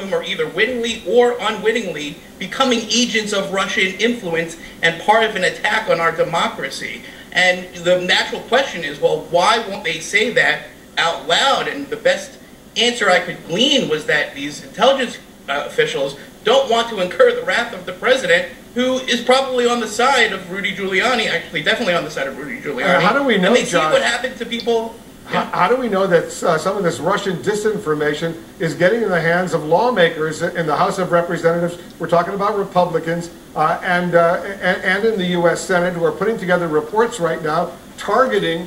whom are either wittingly or unwittingly becoming agents of Russian influence and part of an attack on our democracy. And the natural question is, well, why won't they say that out loud? And the best answer I could glean was that these intelligence officials don't want to incur the wrath of the president, who is probably on the side of Rudy Giuliani, actually definitely on the side of Rudy Giuliani. How do we know, and they Josh, see what happened to people. How do we know that some of this Russian disinformation is getting in the hands of lawmakers in the House of Representatives? We're talking about Republicans and in the U.S. Senate, who are putting together reports right now targeting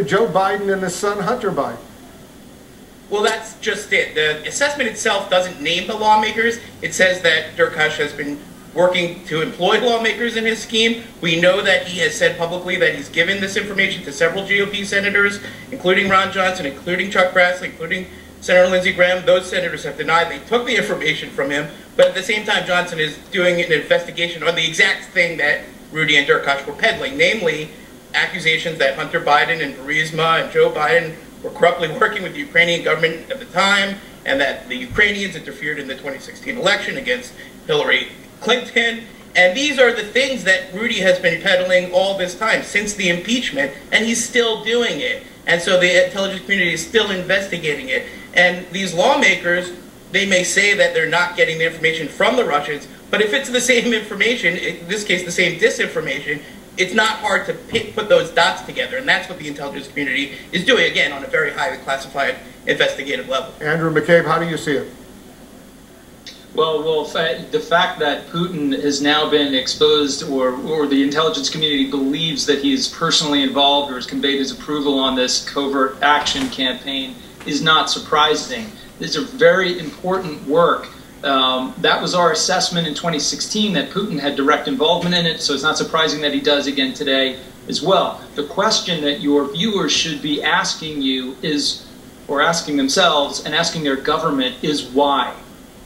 Joe Biden and his son Hunter Biden. Well, that's just it. The assessment itself doesn't name the lawmakers. It says that Derkach has been working to employ lawmakers in his scheme. We know that he has said publicly that he's given this information to several GOP senators, including Ron Johnson, including Chuck Grassley, including Senator Lindsey Graham. Those senators have denied they took the information from him, but at the same time, Johnson is doing an investigation on the exact thing that Rudy and Derkach were peddling, namely accusations that Hunter Biden and Burisma and Joe Biden were corruptly working with the Ukrainian government at the time, and that the Ukrainians interfered in the 2016 election against Hillary Clinton. And these are the things that Rudy has been peddling all this time, since the impeachment, and he's still doing it. And so the intelligence community is still investigating it. And these lawmakers, they may say that they're not getting the information from the Russians, but if it's the same information, in this case the same disinformation, it's not hard to put those dots together, and that's what the intelligence community is doing, again, on a very highly classified investigative level. Andrew McCabe, how do you see it? Well, the fact that Putin has now been exposed, or the intelligence community believes that he is personally involved or has conveyed his approval on this covert action campaign, is not surprising. This is a very important work. That was our assessment in 2016, that Putin had direct involvement in it, so it's not surprising that he does again today as well. The question that your viewers should be asking you is, or asking themselves and asking their government, is why?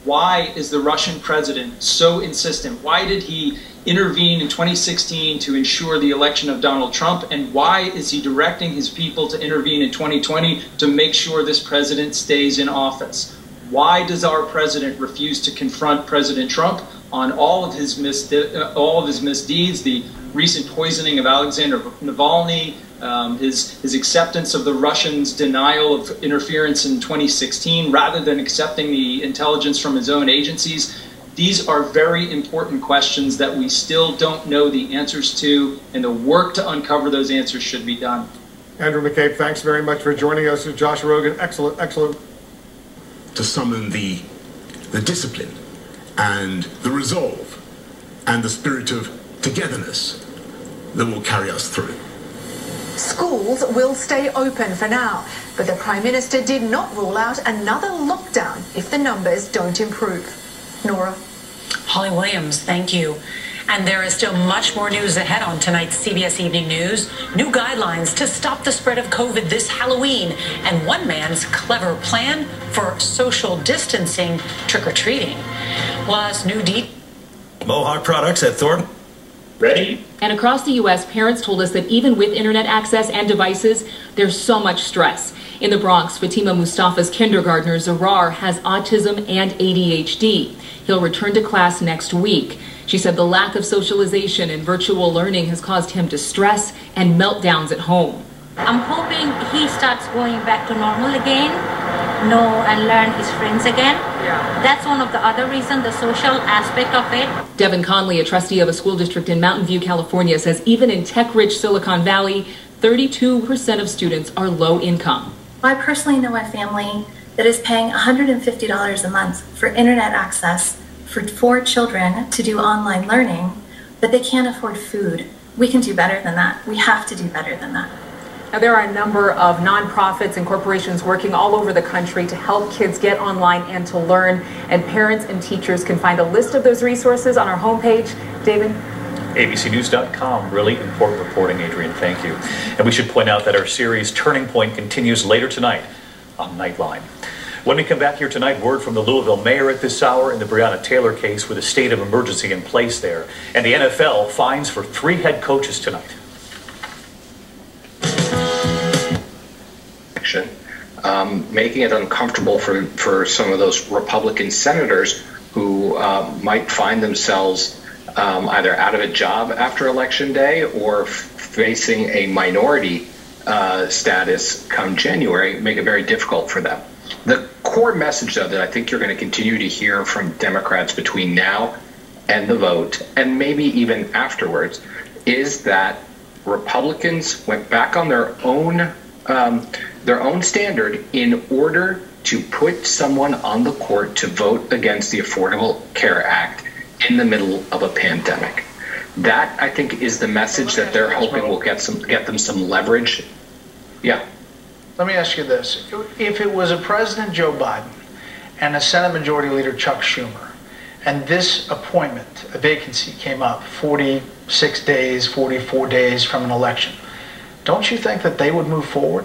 Why is the Russian president so insistent? Why did he intervene in 2016 to ensure the election of Donald Trump? And why is he directing his people to intervene in 2020 to make sure this president stays in office? Why does our president refuse to confront President Trump on all of his misdeeds, the recent poisoning of Alexander Navalny, his acceptance of the Russians' denial of interference in 2016, rather than accepting the intelligence from his own agencies? These are very important questions that we still don't know the answers to, and the work to uncover those answers should be done. Andrew McCabe, thanks very much for joining us. Josh Rogan, excellent. To summon the discipline and the resolve and the spirit of togetherness that will carry us through. Schools will stay open for now, but the Prime Minister did not rule out another lockdown if the numbers don't improve. Nora. Holly Williams, thank you. And there is still much more news ahead on tonight's CBS Evening News. New guidelines to stop the spread of COVID this Halloween, and one man's clever plan for social distancing trick-or-treating. Plus, new Mohawk products at Thornton. Ready? And across the U.S., parents told us that even with internet access and devices, there's so much stress. In the Bronx, Fatima Mustafa's kindergartner, Zarar, has autism and ADHD. He'll return to class next week. She said the lack of socialization and virtual learning has caused him distress and meltdowns at home. I'm hoping he starts going back to normal again, and learn his friends again. That's one of the other reasons, the social aspect of it. Devin Conley, a trustee of a school district in Mountain View, California, says even in tech-rich Silicon Valley, 32% of students are low income. I personally know a family that is paying $150 a month for internet access for 4 children to do online learning, but they can't afford food. We can do better than that. We have to do better than that. Now, there are a number of nonprofits and corporations working all over the country to help kids get online and to learn, and parents and teachers can find a list of those resources on our homepage. David? ABCnews.com. Really important reporting, Adrian. Thank you. And we should point out that our series Turning Point continues later tonight on Nightline. When we come back here tonight, word from the Louisville mayor at this hour in the Breonna Taylor case with a state of emergency in place there. And the NFL fines for 3 head coaches tonight. making it uncomfortable for some of those Republican senators who might find themselves either out of a job after Election Day or facing a minority status come January, make it very difficult for them. The core message, though, that I think you're going to continue to hear from Democrats between now and the vote, and maybe even afterwards, is that Republicans went back on their own standard in order to put someone on the court to vote against the Affordable Care Act in the middle of a pandemic. That, I think, is the message that they're hoping will get them some leverage. Yeah. Let me ask you this. If it was a President Joe Biden and a Senate Majority Leader Chuck Schumer, and this appointment, a vacancy, came up 46 days, 44 days from an election, don't you think that they would move forward?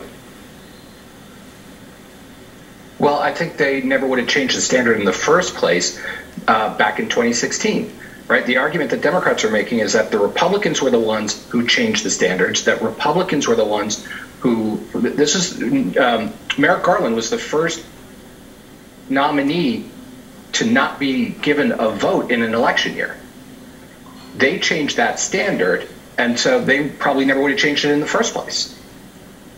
Well, I think they never would have changed the standard in the first place back in 2016. Right? The argument that Democrats are making is that the Republicans were the ones who changed the standards, that Republicans were the ones who, Merrick Garland was the first nominee to not be given a vote in an election year. They changed that standard, and so they probably never would have changed it in the first place.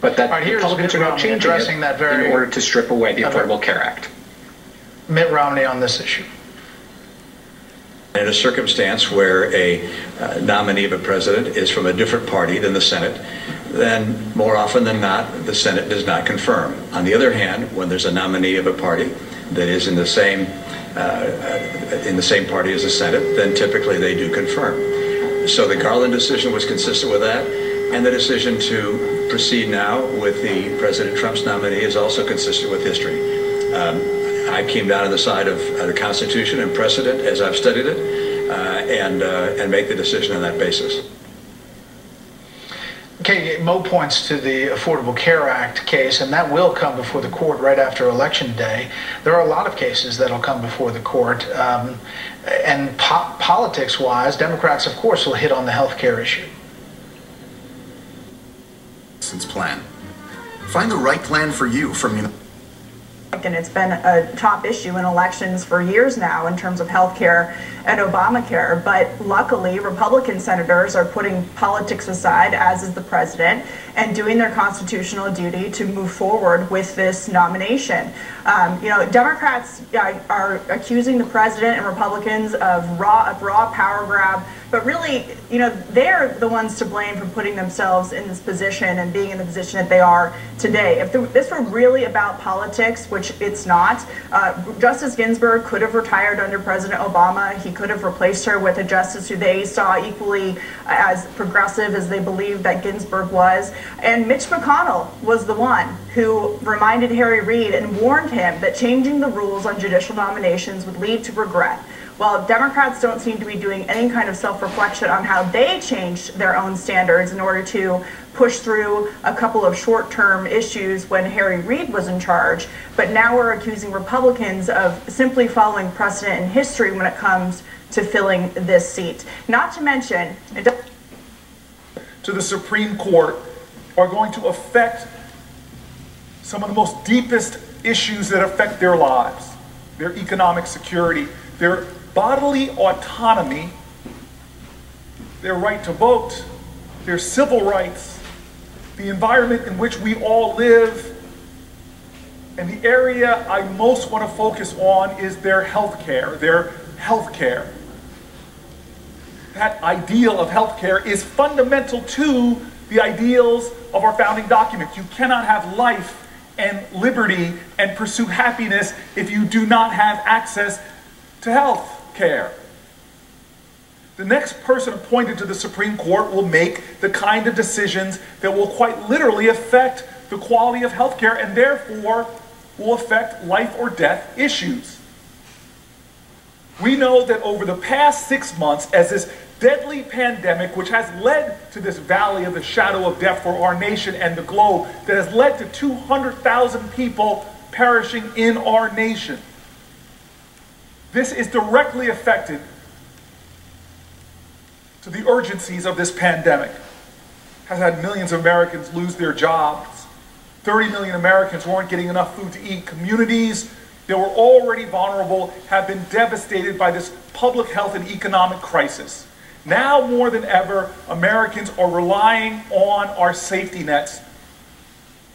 But that Republicans are now changing it in order to strip away the Affordable Care Act. Mitt Romney on this issue. In a circumstance where a nominee of a president is from a different party than the Senate, then more often than not, the Senate does not confirm. On the other hand, when there's a nominee of a party that is in the same party as the Senate, then typically they do confirm. So the Garland decision was consistent with that, and the decision to proceed now with the President Trump's nominee is also consistent with history. I came down on the side of the Constitution and precedent as I've studied it, and make the decision on that basis. Okay, Mo points to the Affordable Care Act case, and that will come before the court right after Election Day. There are a lot of cases that will come before the court, and politics-wise, Democrats, of course, will hit on the health care issue. Plan. Find the right plan for you from And it's been a top issue in elections for years now in terms of health care and Obamacare. But luckily, Republican senators are putting politics aside, as is the president, and doing their constitutional duty to move forward with this nomination. Democrats are accusing the president and Republicans of raw power grab. But really, they're the ones to blame for putting themselves in this position and being in the position that they are today. If this were really about politics, which it's not, Justice Ginsburg could have retired under President Obama. He could have replaced her with a justice who they saw equally as progressive as they believed that Ginsburg was. And Mitch McConnell was the one who reminded Harry Reid and warned him that changing the rules on judicial nominations would lead to regret. Well, Democrats don't seem to be doing any kind of self-reflection on how they changed their own standards in order to push through a couple of short-term issues when Harry Reid was in charge. But now we're accusing Republicans of simply following precedent in history when it comes to filling this seat. Not to mention, to the Supreme Court are going to affect some of the most deepest issues that affect their lives, their economic security, their bodily autonomy, their right to vote, their civil rights, the environment in which we all live. And the area I most want to focus on is their health care, That ideal of health care is fundamental to the ideals of our founding document. You cannot have life and liberty and pursue happiness if you do not have access to health care. The next person appointed to the Supreme Court will make the kind of decisions that will quite literally affect the quality of health care and therefore will affect life or death issues. We know that over the past 6 months, as this deadly pandemic, which has led to this valley of the shadow of death for our nation and the globe, that has led to 200,000 people perishing in our nation. This is directly affected to the urgencies of this pandemic. Has had millions of Americans lose their jobs, 30 million Americans who aren't getting enough food to eat. Communities that were already vulnerable have been devastated by this public health and economic crisis. Now more than ever, Americans are relying on our safety nets,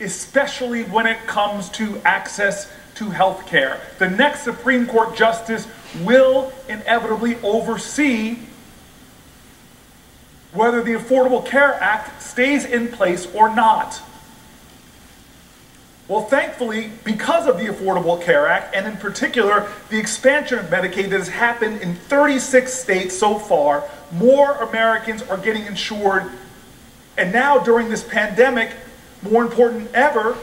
especially when it comes to access to health care. The next Supreme Court justice will inevitably oversee whether the Affordable Care Act stays in place or not. Well, thankfully, because of the Affordable Care Act, and in particular, the expansion of Medicaid that has happened in 36 states so far, more Americans are getting insured. And now, during this pandemic, more important than ever,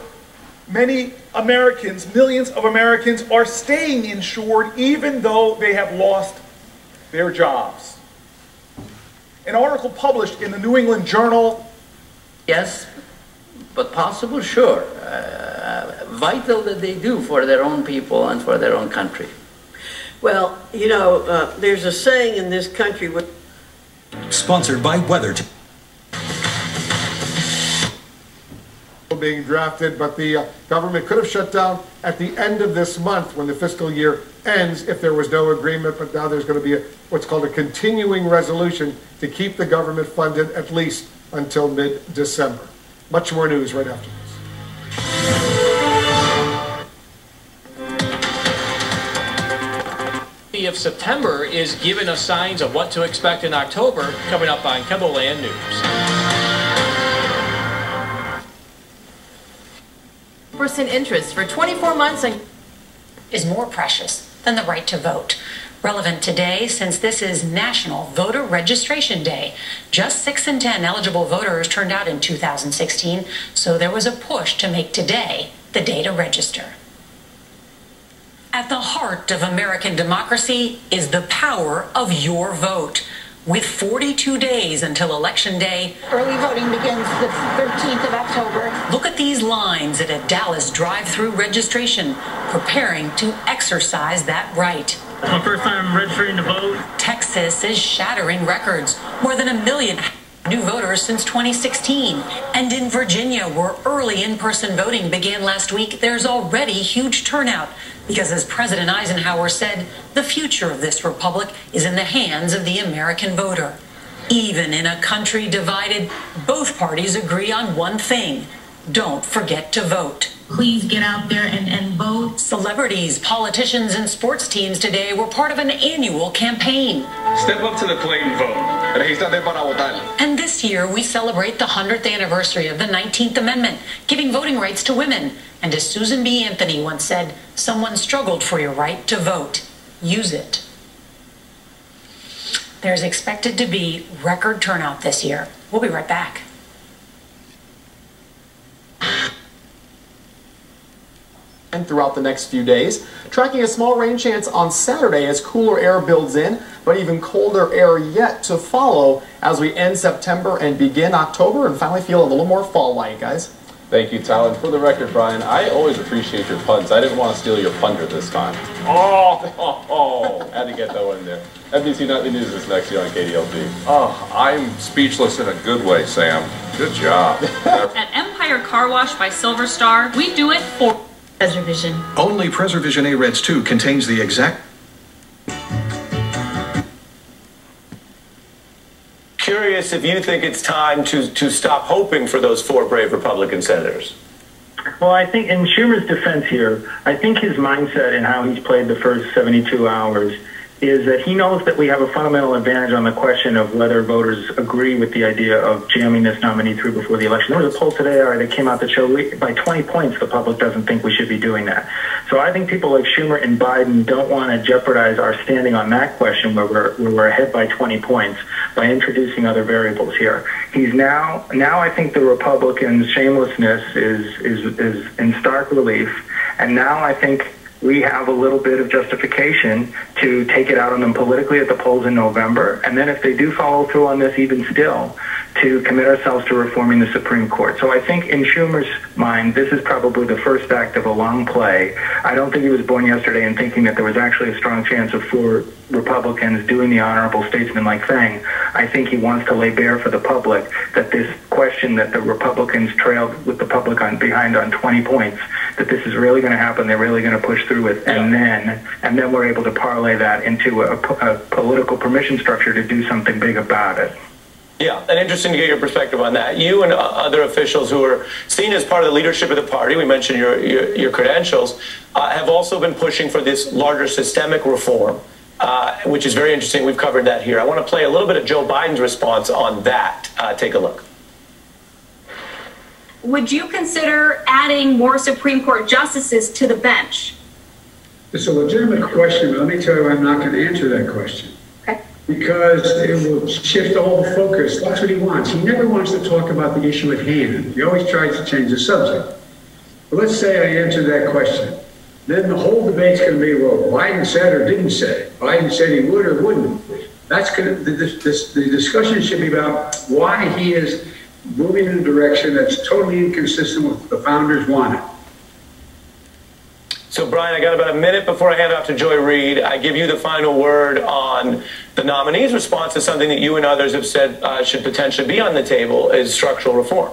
many Americans, millions of Americans, are staying insured even though they have lost their jobs. An article published in the New England Journal. Yes, but possible, sure. Vital that they do for their own people and for their own country. Well, you know, there's a saying in this country. Sponsored by Weather. Being drafted, but the government could have shut down at the end of this month when the fiscal year ends if there was no agreement, but now there's going to be what's called a continuing resolution to keep the government funded at least until mid-December. Much more news right after this. Of September is giving us signs of what to expect in October, coming up on KELO News. % interest for 24 months is more precious than the right to vote. Relevant today since this is National Voter Registration Day. Just 6 in 10 eligible voters turned out in 2016, so there was a push to make today the day to register. At the heart of American democracy is the power of your vote. With 42 days until Election Day, early voting begins the 13th of October. Look at these lines at a Dallas drive-through registration, preparing to exercise that right. It's my first time registering to vote. Texas is shattering records. More than 1 million new voters since 2016. And in Virginia, where early in-person voting began last week, there's already huge turnout. Because as President Eisenhower said, the future of this republic is in the hands of the American voter. Even in a country divided, both parties agree on one thing: don't forget to vote. Please get out there and vote. Celebrities, politicians, and sports teams today were part of an annual campaign. Step up to the plate and vote. Regístrate para votar. And this year, we celebrate the 100th anniversary of the 19th Amendment, giving voting rights to women. And as Susan B. Anthony once said, someone struggled for your right to vote. Use it. There's expected to be record turnout this year. We'll be right back. And throughout the next few days, tracking a small rain chance on Saturday as cooler air builds in, but even colder air yet to follow as we end September and begin October and finally feel a little more fall-like, guys. Thank you, Tal. And for the record, Brian, I always appreciate your puns. I didn't want to steal your plunder this time. Had to get that one there. NBC Nightly News is next year on KDLT. Oh, I'm speechless in a good way, Sam. Good job. At Empire Car Wash by Silver Star, we do it for Preservision. Only Preservision A-Reds 2 contains the exact... Curious if you think it's time to stop hoping for those 4 brave Republican senators. Well, I think in Schumer's defense here, I think his mindset and how he's played the first 72 hours is that he knows that we have a fundamental advantage on the question of whether voters agree with the idea of jamming this nominee through before the election. There was a poll today that came out that showed by 20 points the public doesn't think we should be doing that. So I think people like Schumer and Biden don't want to jeopardize our standing on that question where we're ahead by 20 points by introducing other variables here. He's now I think the Republicans' shamelessness is in stark relief, and now I think we have a little bit of justification to take it out on them politically at the polls in November, and then if they do follow through on this even still, to commit ourselves to reforming the Supreme Court. So I think in Schumer's mind, this is probably the first act of a long play. I don't think he was born yesterday and thinking that there was actually a strong chance of 4 Republicans doing the honorable statesman-like thing. I think he wants to lay bare for the public that this question that the Republicans trailed with the public behind on 20 points, that this is really going to happen, they're really going to push through it, and then we're able to parlay that into a political permission structure to do something big about it. Yeah, and interesting to get your perspective on that. You and other officials who are seen as part of the leadership of the party, we mentioned your credentials, have also been pushing for this larger systemic reform, which is very interesting. We've covered that here. I want to play a little bit of Joe Biden's response on that. Take a look. Would you consider adding more Supreme Court justices to the bench? It's a legitimate question, but let me tell you, I'm not going to answer that question. Because it will shift all the focus. That's what he wants. He never wants to talk about the issue at hand. He always tries to change the subject. But let's say I answer that question. Then the whole debate's going to be, well, Biden said or didn't say. Biden said he would or wouldn't. That's going to, the discussion should be about why he is moving in a direction that's totally inconsistent with what the founders wanted. So, Brian, I got about a minute before I hand off to Joy Reid. I give you the final word on the nominee's response to something that you and others have said should potentially be on the table is structural reform.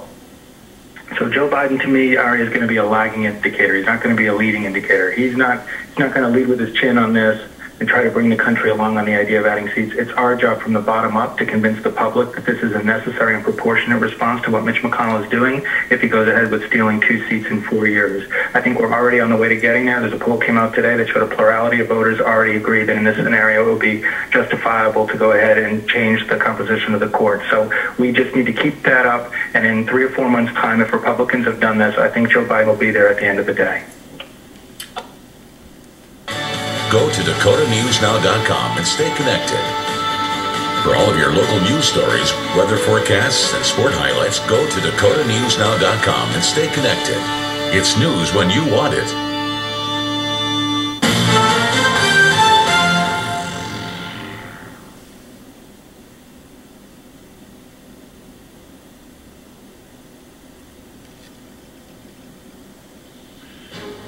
So Joe Biden, to me, Ari, is going to be a lagging indicator. He's not going to be a leading indicator. He's not going to lead with his chin on this and try to bring the country along on the idea of adding seats. It's our job from the bottom up to convince the public that this is a necessary and proportionate response to what Mitch McConnell is doing if he goes ahead with stealing 2 seats in 4 years. I think we're already on the way to getting there. There's a poll came out today that showed a plurality of voters already agree that in this scenario it would be justifiable to go ahead and change the composition of the court. So we just need to keep that up, and in 3 or 4 months' time, if Republicans have done this, I think Joe Biden will be there at the end of the day. Go to DakotaNewsNow.com and stay connected. For all of your local news stories, weather forecasts, and sport highlights, go to DakotaNewsNow.com and stay connected. It's news when you want it.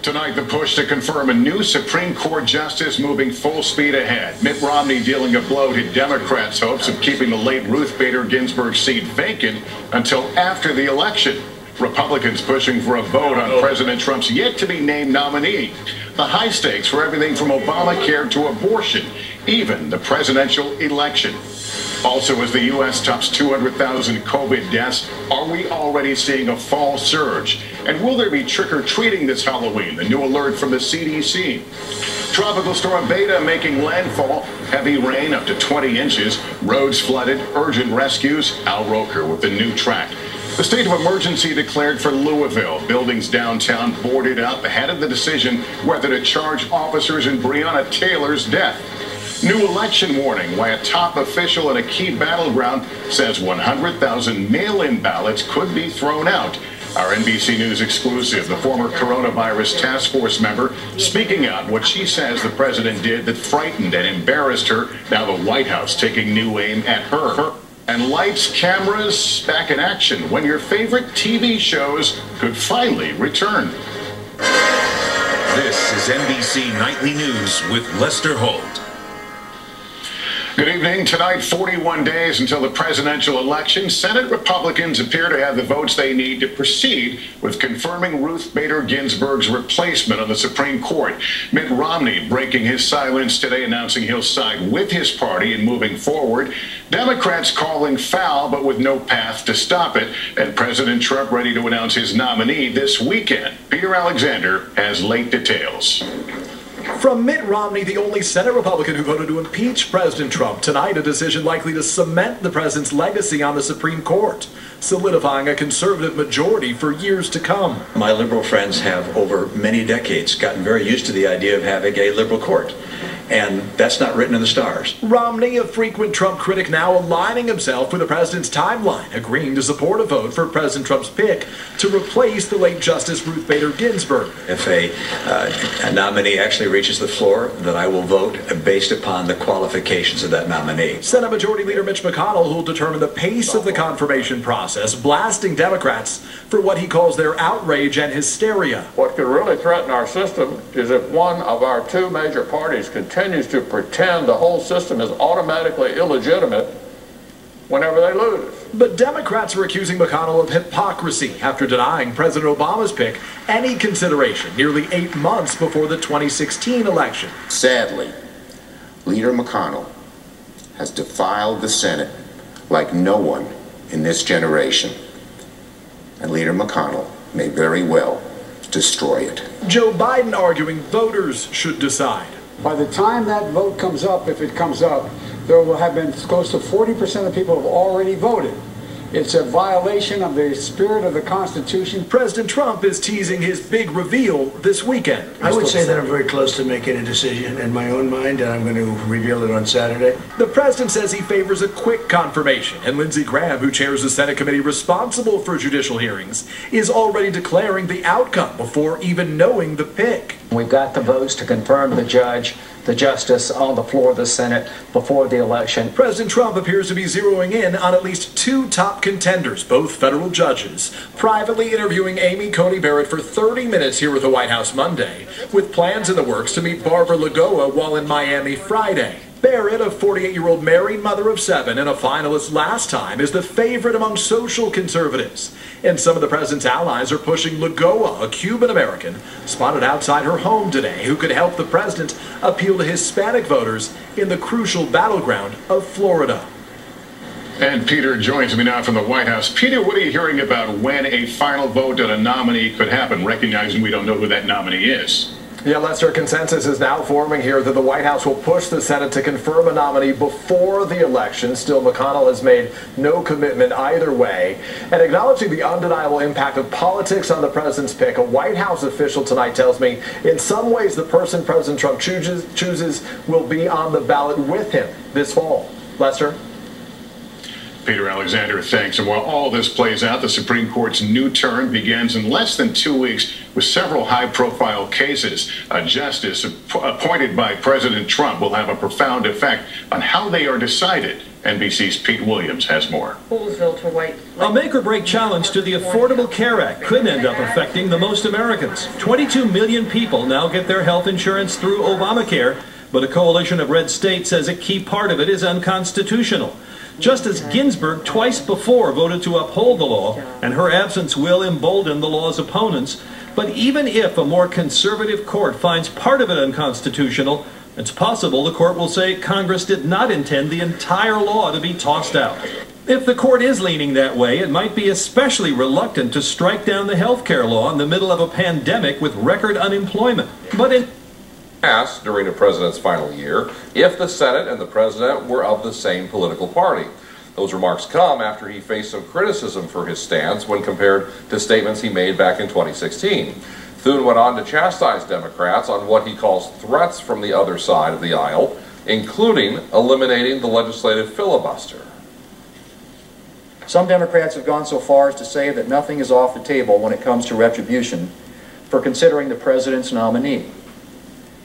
Tonight, the push to confirm a new Supreme Court justice moving full speed ahead. Mitt Romney dealing a blow to Democrats' hopes of keeping the late Ruth Bader Ginsburg seat vacant until after the election. Republicans pushing for a vote on President Trump's yet-to-be-named nominee. The high stakes for everything from Obamacare to abortion, even the presidential election. Also, as the U.S. tops 200,000 COVID deaths, are we already seeing a fall surge? And will there be trick-or-treating this Halloween? The new alert from the CDC. Tropical storm Beta making landfall. Heavy rain up to 20 inches. Roads flooded. Urgent rescues. Al Roker with the new track. The state of emergency declared for Louisville. Buildings downtown boarded up ahead of the decision whether to charge officers in Breonna Taylor's death. New election warning why a top official in a key battleground says 100,000 mail-in ballots could be thrown out. Our NBC News exclusive, the former coronavirus task force member, speaking out what she says the president did that frightened and embarrassed her. Now the White House taking new aim at her. And lights, cameras, back in action when your favorite TV shows could finally return. This is NBC Nightly News with Lester Holt. Good evening. Tonight, 41 days until the presidential election. Senate Republicans appear to have the votes they need to proceed with confirming Ruth Bader Ginsburg's replacement on the Supreme Court. Mitt Romney breaking his silence today, announcing he'll side with his party in moving forward. Democrats calling foul, but with no path to stop it. And President Trump ready to announce his nominee this weekend. Peter Alexander has late details. From Mitt Romney, the only Senate Republican who voted to impeach President Trump, tonight a decision likely to cement the president's legacy on the Supreme Court, solidifying a conservative majority for years to come. My liberal friends have, over many decades, gotten very used to the idea of having a liberal court. And that's not written in the stars. Romney, a frequent Trump critic, now aligning himself with the president's timeline, agreeing to support a vote for President Trump's pick to replace the late Justice Ruth Bader Ginsburg. If a nominee actually reaches the floor, then I will vote based upon the qualifications of that nominee. Senate Majority Leader Mitch McConnell, who will determine the pace of the confirmation process, blasting Democrats for what he calls their outrage and hysteria. What could really threaten our system is if one of our two major parties continues to pretend the whole system is automatically illegitimate whenever they lose. But Democrats are accusing McConnell of hypocrisy after denying President Obama's pick any consideration nearly 8 months before the 2016 election. Sadly, Leader McConnell has defiled the Senate like no one in this generation. And Leader McConnell may very well destroy it. Joe Biden arguing voters should decide. By the time that vote comes up, if it comes up, there will have been close to 40% of people have already voted. It's a violation of the spirit of the Constitution. President Trump is teasing his big reveal this weekend. I would say that I'm very close to making a decision in my own mind, and I'm going to reveal it on Saturday. The president says he favors a quick confirmation, and Lindsey Graham, who chairs the Senate committee responsible for judicial hearings, is already declaring the outcome before even knowing the pick. We've got the votes to confirm the justice on the floor of the Senate before the election. President Trump appears to be zeroing in on at least two top contenders, both federal judges, privately interviewing Amy Coney Barrett for 30 minutes here at the White House Monday, with plans in the works to meet Barbara Lagoa while in Miami Friday. Barrett, a 48-year-old married mother of 7 and a finalist last time, is the favorite among social conservatives. And some of the president's allies are pushing Lagoa, a Cuban-American, spotted outside her home today, who could help the president appeal to Hispanic voters in the crucial battleground of Florida. And Peter joins me now from the White House. Peter, what are you hearing about when a final vote on a nominee could happen, recognizing we don't know who that nominee is? Yeah, Lester, consensus is now forming here that the White House will push the Senate to confirm a nominee before the election. Still, McConnell has made no commitment either way. And acknowledging the undeniable impact of politics on the president's pick, a White House official tonight tells me in some ways the person President Trump chooses will be on the ballot with him this fall. Lester? Peter Alexander, thanks. And while all this plays out, the Supreme Court's new term begins in less than 2 weeks with several high-profile cases. A justice appointed by President Trump will have a profound effect on how they are decided. NBC's Pete Williams has more. A make-or-break challenge to the Affordable Care Act could end up affecting the most Americans. 22 million people now get their health insurance through Obamacare, but a coalition of red states says a key part of it is unconstitutional. Justice Ginsburg twice before voted to uphold the law, and her absence will embolden the law's opponents. But even if a more conservative court finds part of it unconstitutional, it's possible the court will say Congress did not intend the entire law to be tossed out. If the court is leaning that way, it might be especially reluctant to strike down the health care law in the middle of a pandemic with record unemployment. But in Passed during a president's final year if the Senate and the president were of the same political party. Those remarks come after he faced some criticism for his stance when compared to statements he made back in 2016. Thune went on to chastise Democrats on what he calls threats from the other side of the aisle, including eliminating the legislative filibuster. Some Democrats have gone so far as to say that nothing is off the table when it comes to retribution for considering the president's nominee.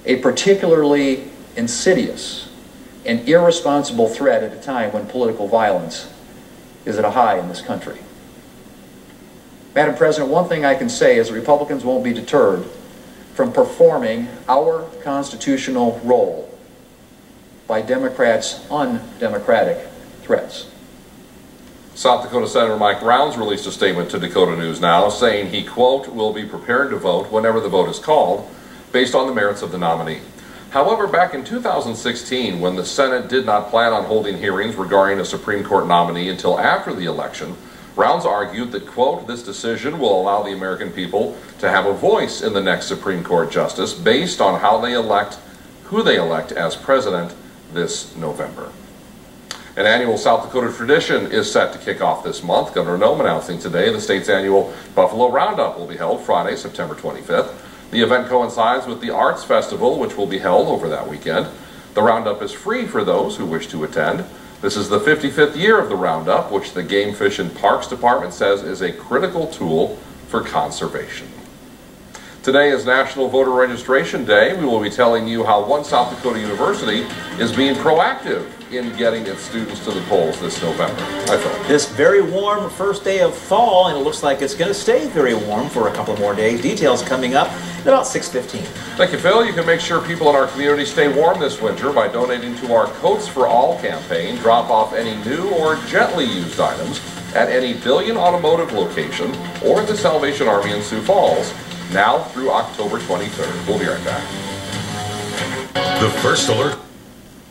A particularly insidious and irresponsible threat at a time when political violence is at a high in this country. Madam President, one thing I can say is that Republicans won't be deterred from performing our constitutional role by Democrats' undemocratic threats. South Dakota Senator Mike Rounds released a statement to Dakota News Now saying he, quote, will be prepared to vote whenever the vote is called, based on the merits of the nominee. However, back in 2016, when the Senate did not plan on holding hearings regarding a Supreme Court nominee until after the election, Rounds argued that, quote, this decision will allow the American people to have a voice in the next Supreme Court justice based on how they elect, who they elect as president this November. An annual South Dakota tradition is set to kick off this month. Governor Nome announcing today the state's annual Buffalo Roundup will be held Friday, September 25th. The event coincides with the Arts Festival, which will be held over that weekend. The roundup is free for those who wish to attend. This is the 55th year of the roundup, which the Game Fish and Parks Department says is a critical tool for conservation. Today is National Voter Registration Day. We will be telling you how one South Dakota university is being proactive in getting its students to the polls this November. Hi, Phil. This very warm first day of fall, and it looks like it's going to stay very warm for a couple more days. Details coming up at about 6:15. Thank you, Phil. You can make sure people in our community stay warm this winter by donating to our Coats for All campaign. Drop off any new or gently used items at any Billion Automotive location or the Salvation Army in Sioux Falls, now through October 23rd. We'll be right back. The first alert.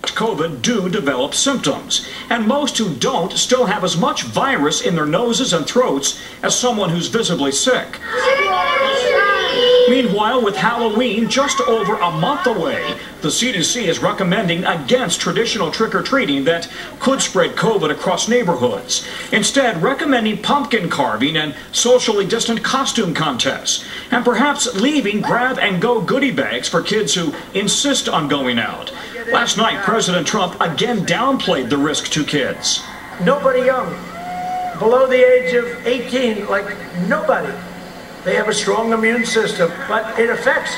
COVID do develop symptoms, and most who don't still have as much virus in their noses and throats as someone who's visibly sick. Meanwhile, with Halloween just over a month away, the CDC is recommending against traditional trick-or-treating that could spread COVID across neighborhoods. Instead, recommending pumpkin carving and socially distant costume contests, and perhaps leaving grab-and-go goodie bags for kids who insist on going out. Last night, President Trump again downplayed the risk to kids. Nobody young, below the age of 18, like nobody. They have a strong immune system, but it affects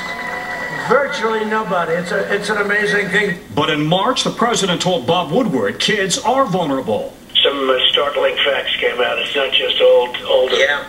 virtually nobody. It's an amazing thing. But in March, the president told Bob Woodward kids are vulnerable. Some startling facts came out. It's not just older young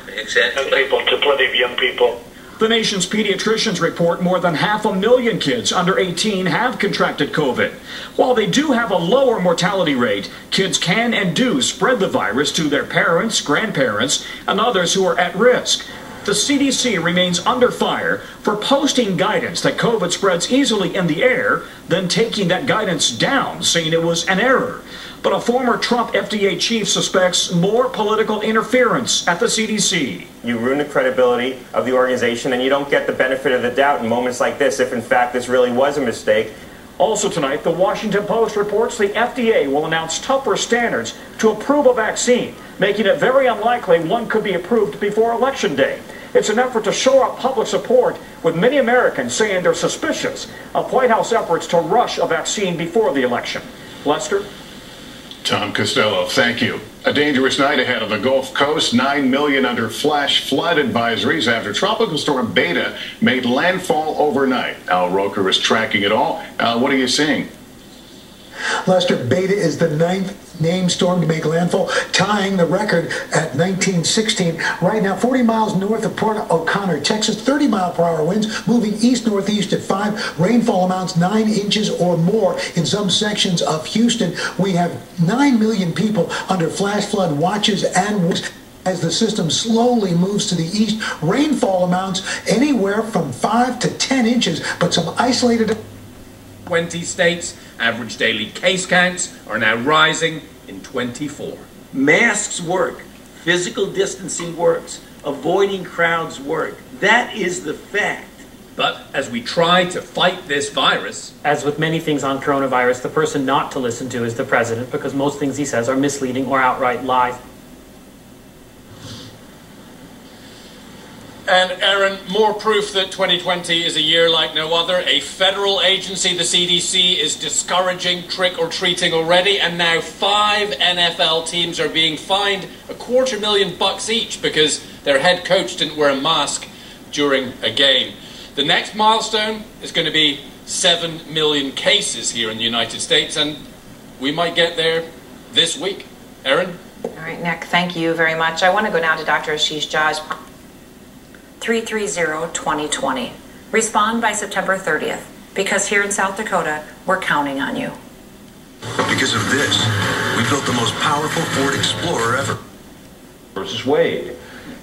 people, to plenty of young people. The nation's pediatricians report more than 500,000 kids under 18 have contracted COVID. While they do have a lower mortality rate, kids can and do spread the virus to their parents, grandparents, and others who are at risk. The CDC remains under fire for posting guidance that COVID spreads easily in the air, then taking that guidance down, saying it was an error. But a former Trump FDA chief suspects more political interference at the CDC. You ruin the credibility of the organization, and you don't get the benefit of the doubt in moments like this if in fact this really was a mistake. Also tonight, the Washington Post reports the FDA will announce tougher standards to approve a vaccine, making it very unlikely one could be approved before Election Day. It's an effort to shore up public support, with many Americans saying they're suspicious of White House efforts to rush a vaccine before the election. Lester? Tom Costello, thank you. A dangerous night ahead of the Gulf Coast. 9 million under flash flood advisories after Tropical Storm Beta made landfall overnight. Al Roker is tracking it all. Al, what are you seeing? Lester, Beta is the 9th named storm to make landfall, tying the record at 1916. Right now, 40 miles north of Port O'Connor, Texas, 30-mile-per-hour winds, moving east-northeast at 5. Rainfall amounts 9 inches or more in some sections of Houston. We have 9 million people under flash flood watches and as the system slowly moves to the east. Rainfall amounts anywhere from 5 to 10 inches, but some isolated 20 states, average daily case counts are now rising in 24. Masks work, physical distancing works, avoiding crowds work. That is the fact. But as we try to fight this virus... As with many things on coronavirus, the person not to listen to is the president, because most things he says are misleading or outright lies. And Aaron, more proof that 2020 is a year like no other. A federal agency, the CDC, is discouraging trick-or-treating already, and now 5 NFL teams are being fined $250,000 each because their head coach didn't wear a mask during a game. The next milestone is going to be 7 million cases here in the United States, and we might get there this week. Aaron? All right, Nick, thank you very much. I want to go now to Dr. Ashish Jaj. 330-2020. Respond by September 30th, because here in South Dakota, we're counting on you. Because of this, we built the most powerful Ford Explorer ever. Versus Wade.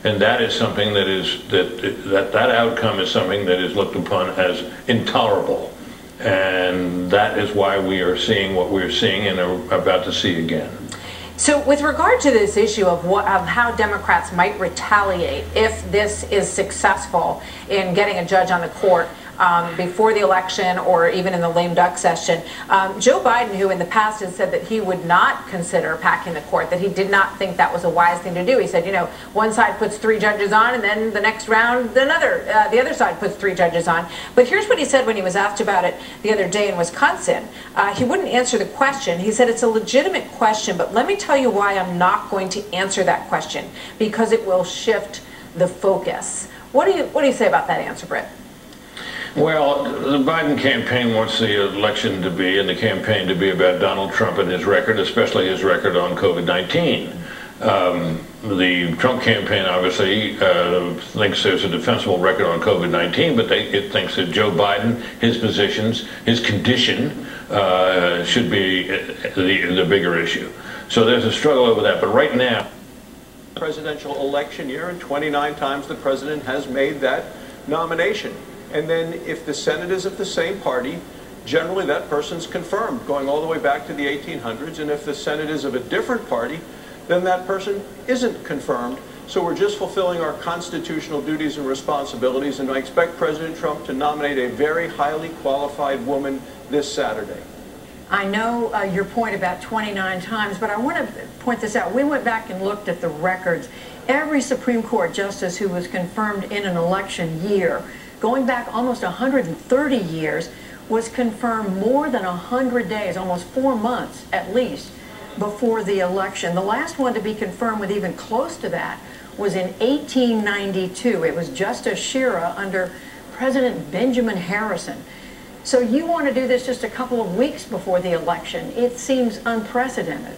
And that is something that is, that outcome is something that is looked upon as intolerable. And that is why we are seeing what we're seeing and are about to see again. So with regard to this issue of how Democrats might retaliate if this is successful in getting a judge on the court, before the election or even in the lame duck session. Joe Biden, who in the past has said that he would not consider packing the court, that he did not think that was a wise thing to do. He said, you know, one side puts 3 judges on, and then the next round, the other side puts 3 judges on. But here's what he said when he was asked about it the other day in Wisconsin. He wouldn't answer the question. He said, it's a legitimate question, but let me tell you why I'm not going to answer that question, because it will shift the focus. What do you say about that answer, Brett? Well, the Biden campaign wants the election to be, and the campaign to be, about Donald Trump and his record, especially his record on COVID-19. The Trump campaign obviously thinks there's a defensible record on COVID-19, but it thinks that Joe Biden, his positions, his condition should be the bigger issue. So there's a struggle over that. But right now, presidential election year, and 29 times the president has made that nomination. And then if the Senate is of the same party, generally that person's confirmed, going all the way back to the 1800s. And if the Senate is of a different party, then that person isn't confirmed. So we're just fulfilling our constitutional duties and responsibilities, and I expect President Trump to nominate a very highly qualified woman this Saturday. I know your point about 29 times, but I want to point this out. We went back and looked at the records. Every Supreme Court justice who was confirmed in an election year, going back almost 130 years, was confirmed more than 100 days, almost 4 months at least, before the election. The last one to be confirmed with even close to that was in 1892. It was Justice Shira under President Benjamin Harrison. So you want to do this just a couple of weeks before the election. It seems unprecedented.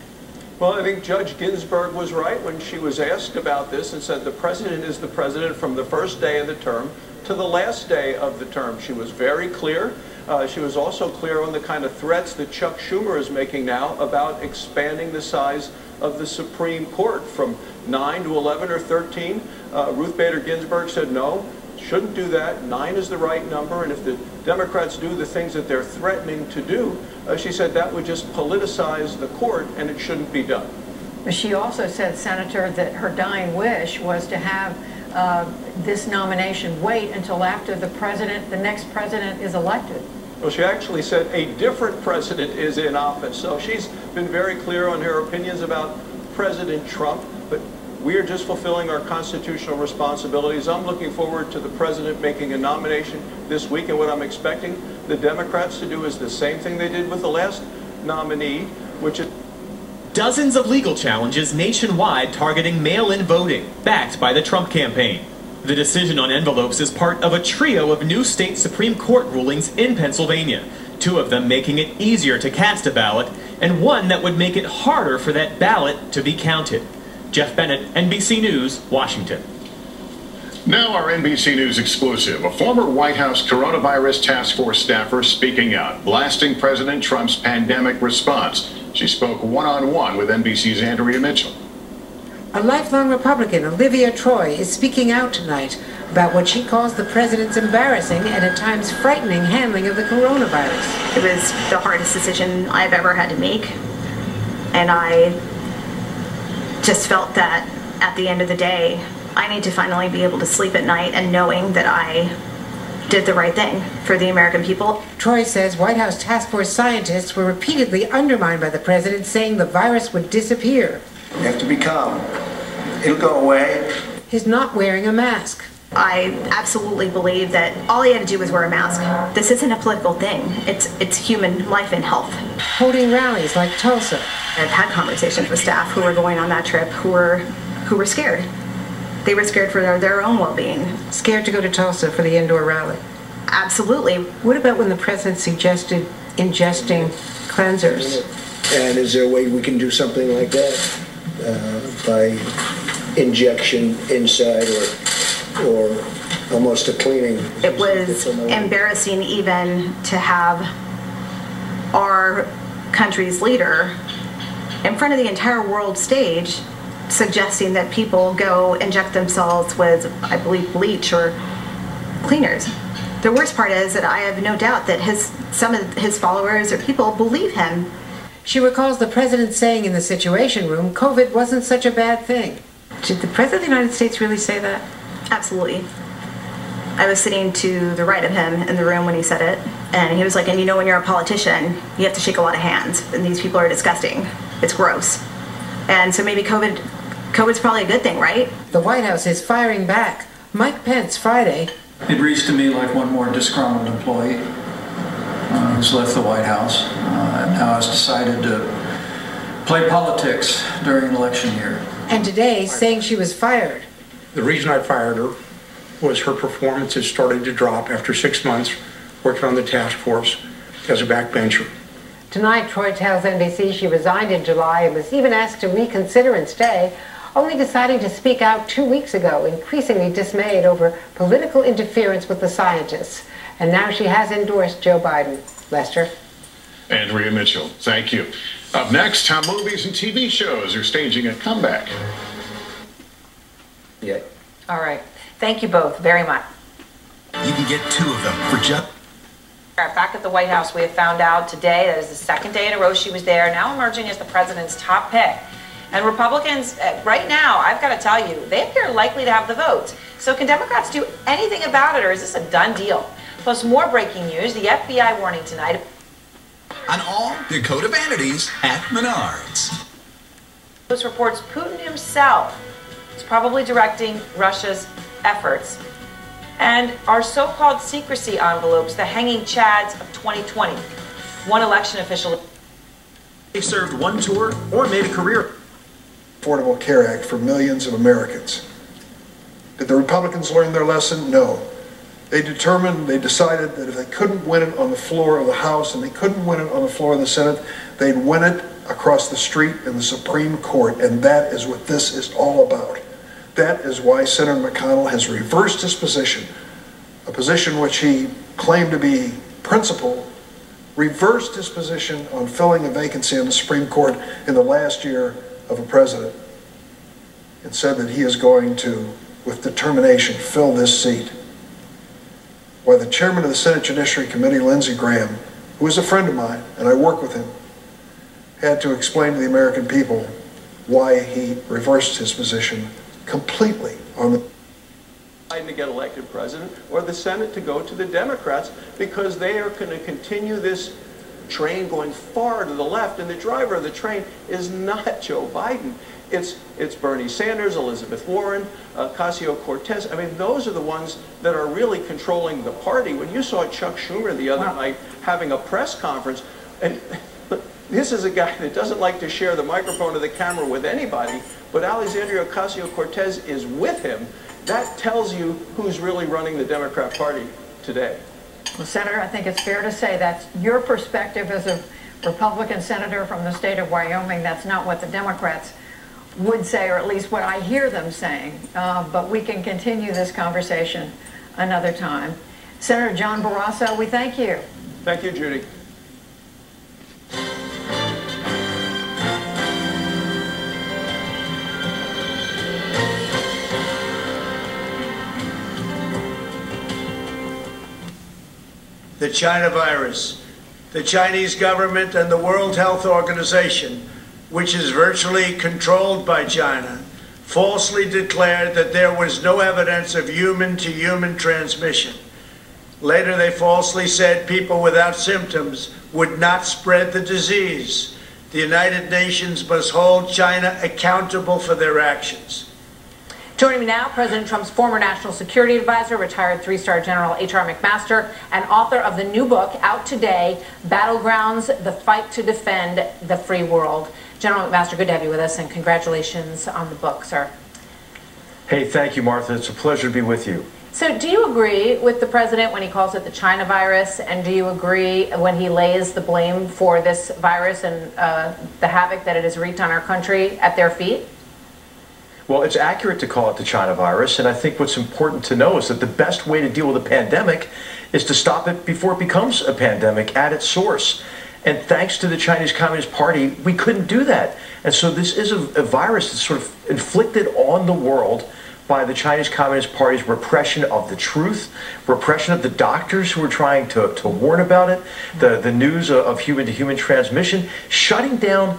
Well, I think Judge Ginsburg was right when she was asked about this and said the president is the president from the first day of the term to the last day of the term. She was very clear. She was also clear on the kind of threats that Chuck Schumer is making now about expanding the size of the Supreme Court from 9 to 11 or 13. Ruth Bader Ginsburg said no, shouldn't do that. 9 is the right number, and if the Democrats do the things that they're threatening to do, she said that would just politicize the court, and it shouldn't be done. She also said, Senator, that her dying wish was to have this nomination wait until after the next president is elected. Well, she actually said a different president is in office. So she's been very clear on her opinions about President Trump, but we are just fulfilling our constitutional responsibilities. I'm looking forward to the president making a nomination this week, and what I'm expecting the Democrats to do is the same thing they did with the last nominee, which is dozens of legal challenges nationwide targeting mail-in voting, backed by the Trump campaign. The decision on envelopes is part of a trio of new state Supreme Court rulings in Pennsylvania, 2 of them making it easier to cast a ballot, and one that would make it harder for that ballot to be counted. Jeff Bennett, NBC News, Washington. Now our NBC News exclusive. A former White House coronavirus task force staffer speaking out, blasting President Trump's pandemic response. She spoke one-on-one with NBC's Andrea Mitchell. A lifelong Republican, Olivia Troy, is speaking out tonight about what she calls the president's embarrassing and at times frightening handling of the coronavirus. It was the hardest decision I've ever had to make, and I just felt that at the end of the day, I need to finally be able to sleep at night and knowing that I did the right thing for the American people. Troy says White House task force scientists were repeatedly undermined by the president, saying the virus would disappear. You have to be calm. It'll go away. He's not wearing a mask. I absolutely believe that all he had to do was wear a mask. This isn't a political thing. It's human life and health. Holding rallies like Tulsa. I've had conversations with staff who were going on that trip who were scared. They were scared for their own well-being. Scared to go to Tulsa for the indoor rally? Absolutely. What about when the president suggested ingesting cleansers? And is there a way we can do something like that by injection inside or almost a cleaning? It was embarrassing even to have our country's leader in front of the entire world stage suggesting that people go inject themselves with, I believe, bleach or cleaners. The worst part is that I have no doubt that some of his followers or people believe him. She recalls the president saying in the Situation Room, COVID wasn't such a bad thing. Did the President of the United States really say that? Absolutely. I was sitting to the right of him in the room when he said it, and he was like, and you know when you're a politician, you have to shake a lot of hands, and these people are disgusting. It's gross. And so maybe COVID's probably a good thing, right? The White House is firing back. Mike Pence Friday. It reads to me like one more disgruntled employee who's left the White House and now has decided to play politics during an election year. And today saying she was fired. The reason I fired her was her performance had started to drop after 6 months working on the task force as a backbencher. Tonight, Troy tells NBC she resigned in July and was even asked to reconsider and stay, only deciding to speak out 2 weeks ago, increasingly dismayed over political interference with the scientists. And now she has endorsed Joe Biden. Lester? Andrea Mitchell, thank you. Up next, how movies and TV shows are staging a comeback. Yeah. All right. Thank you both very much. You can get 2 of them for just... Back at the White House, we have found out today that is the second day in a row she was there, now emerging as the president's top pick. And Republicans, right now, I've got to tell you, they appear likely to have the votes. So can Democrats do anything about it, or is this a done deal? Plus, more breaking news, the FBI warning tonight. On all Dakota vanities at Menards. This reports Putin himself is probably directing Russia's efforts. And our so-called secrecy envelopes, the hanging chads of 2020. One election official... They served one tour or made a career. Affordable Care Act for millions of Americans. Did the Republicans learn their lesson? No. They decided that if they couldn't win it on the floor of the House and they couldn't win it on the floor of the Senate, they'd win it across the street in the Supreme Court, and that is what this is all about. That is why Senator McConnell has reversed his position, a position which he claimed to be principled, reversed his position on filling a vacancy on the Supreme Court in the last year of a president, and said that he is going to, with determination, fill this seat. Why the chairman of the Senate Judiciary Committee, Lindsey Graham, who is a friend of mine, and I work with him, had to explain to the American people why he reversed his position completely on the Biden to get elected president or the Senate to go to the Democrats, because they are going to continue this train going far to the left, and the driver of the train is not Joe Biden. It's Bernie Sanders, Elizabeth Warren, Ocasio-Cortez. I mean, those are the ones that are really controlling the party. When you saw Chuck Schumer the other night having a press conference, and this is a guy that doesn't like to share the microphone or the camera with anybody, but Alexandria Ocasio-Cortez is with him. That tells you who's really running the Democrat Party today. Well, Senator, I think it's fair to say that's your perspective as a Republican senator from the state of Wyoming. That's not what the Democrats would say, or at least what I hear them saying. But we can continue this conversation another time. Senator John Barrasso, we thank you. Thank you, Judy. The China virus. The Chinese government and the World Health Organization, which is virtually controlled by China, falsely declared that there was no evidence of human-to-human transmission. Later, they falsely said people without symptoms would not spread the disease. The United Nations must hold China accountable for their actions. Joining me now, President Trump's former national security advisor, retired three-star General H.R. McMaster, and author of the new book out today, Battlegrounds, The Fight to Defend the Free World. General McMaster, good to have you with us, and congratulations on the book, sir. Hey, thank you, Martha. It's a pleasure to be with you. So do you agree with the president when he calls it the China virus, and do you agree when he lays the blame for this virus and the havoc that it has wreaked on our country at their feet? Well, it's accurate to call it the China virus, and I think what's important to know is that the best way to deal with a pandemic is to stop it before it becomes a pandemic at its source. And thanks to the Chinese Communist Party, we couldn't do that. And so this is a virus that's sort of inflicted on the world by the Chinese Communist Party's repression of the truth, repression of the doctors who are trying to warn about it, the news of human-to-human transmission, shutting down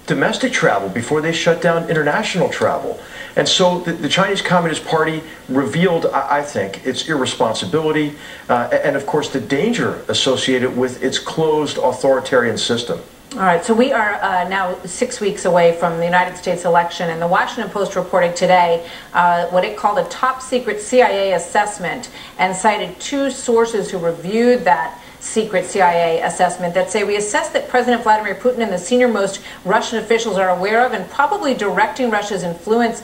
domestic travel before they shut down international travel. And so the Chinese Communist Party revealed, I think, its irresponsibility and, of course, the danger associated with its closed authoritarian system. All right, so we are now 6 weeks away from the United States election, and the Washington Post reported today what it called a top-secret CIA assessment and cited 2 sources who reviewed that secret CIA assessment that say we assess that President Vladimir Putin and the senior-most Russian officials are aware of and probably directing Russia's influence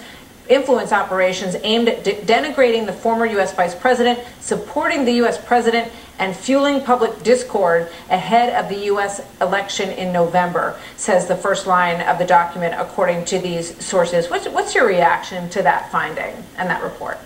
operations aimed at denigrating the former U.S. Vice President, supporting the U.S. President, and fueling public discord ahead of the U.S. election in November, says the first line of the document, according to these sources. What's your reaction to that finding and that report?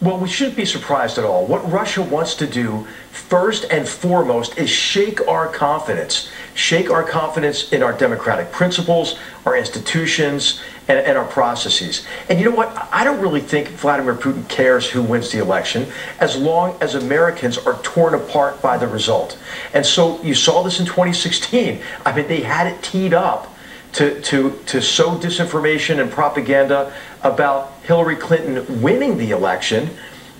Well, we shouldn't be surprised at all. What Russia wants to do, first and foremost, is shake our confidence. Shake our confidence in our democratic principles, our institutions, and our processes. And you know what? I don't really think Vladimir Putin cares who wins the election as long as Americans are torn apart by the result. And so you saw this in 2016. I mean, they had it teed up to sow disinformation and propaganda about Hillary Clinton winning the election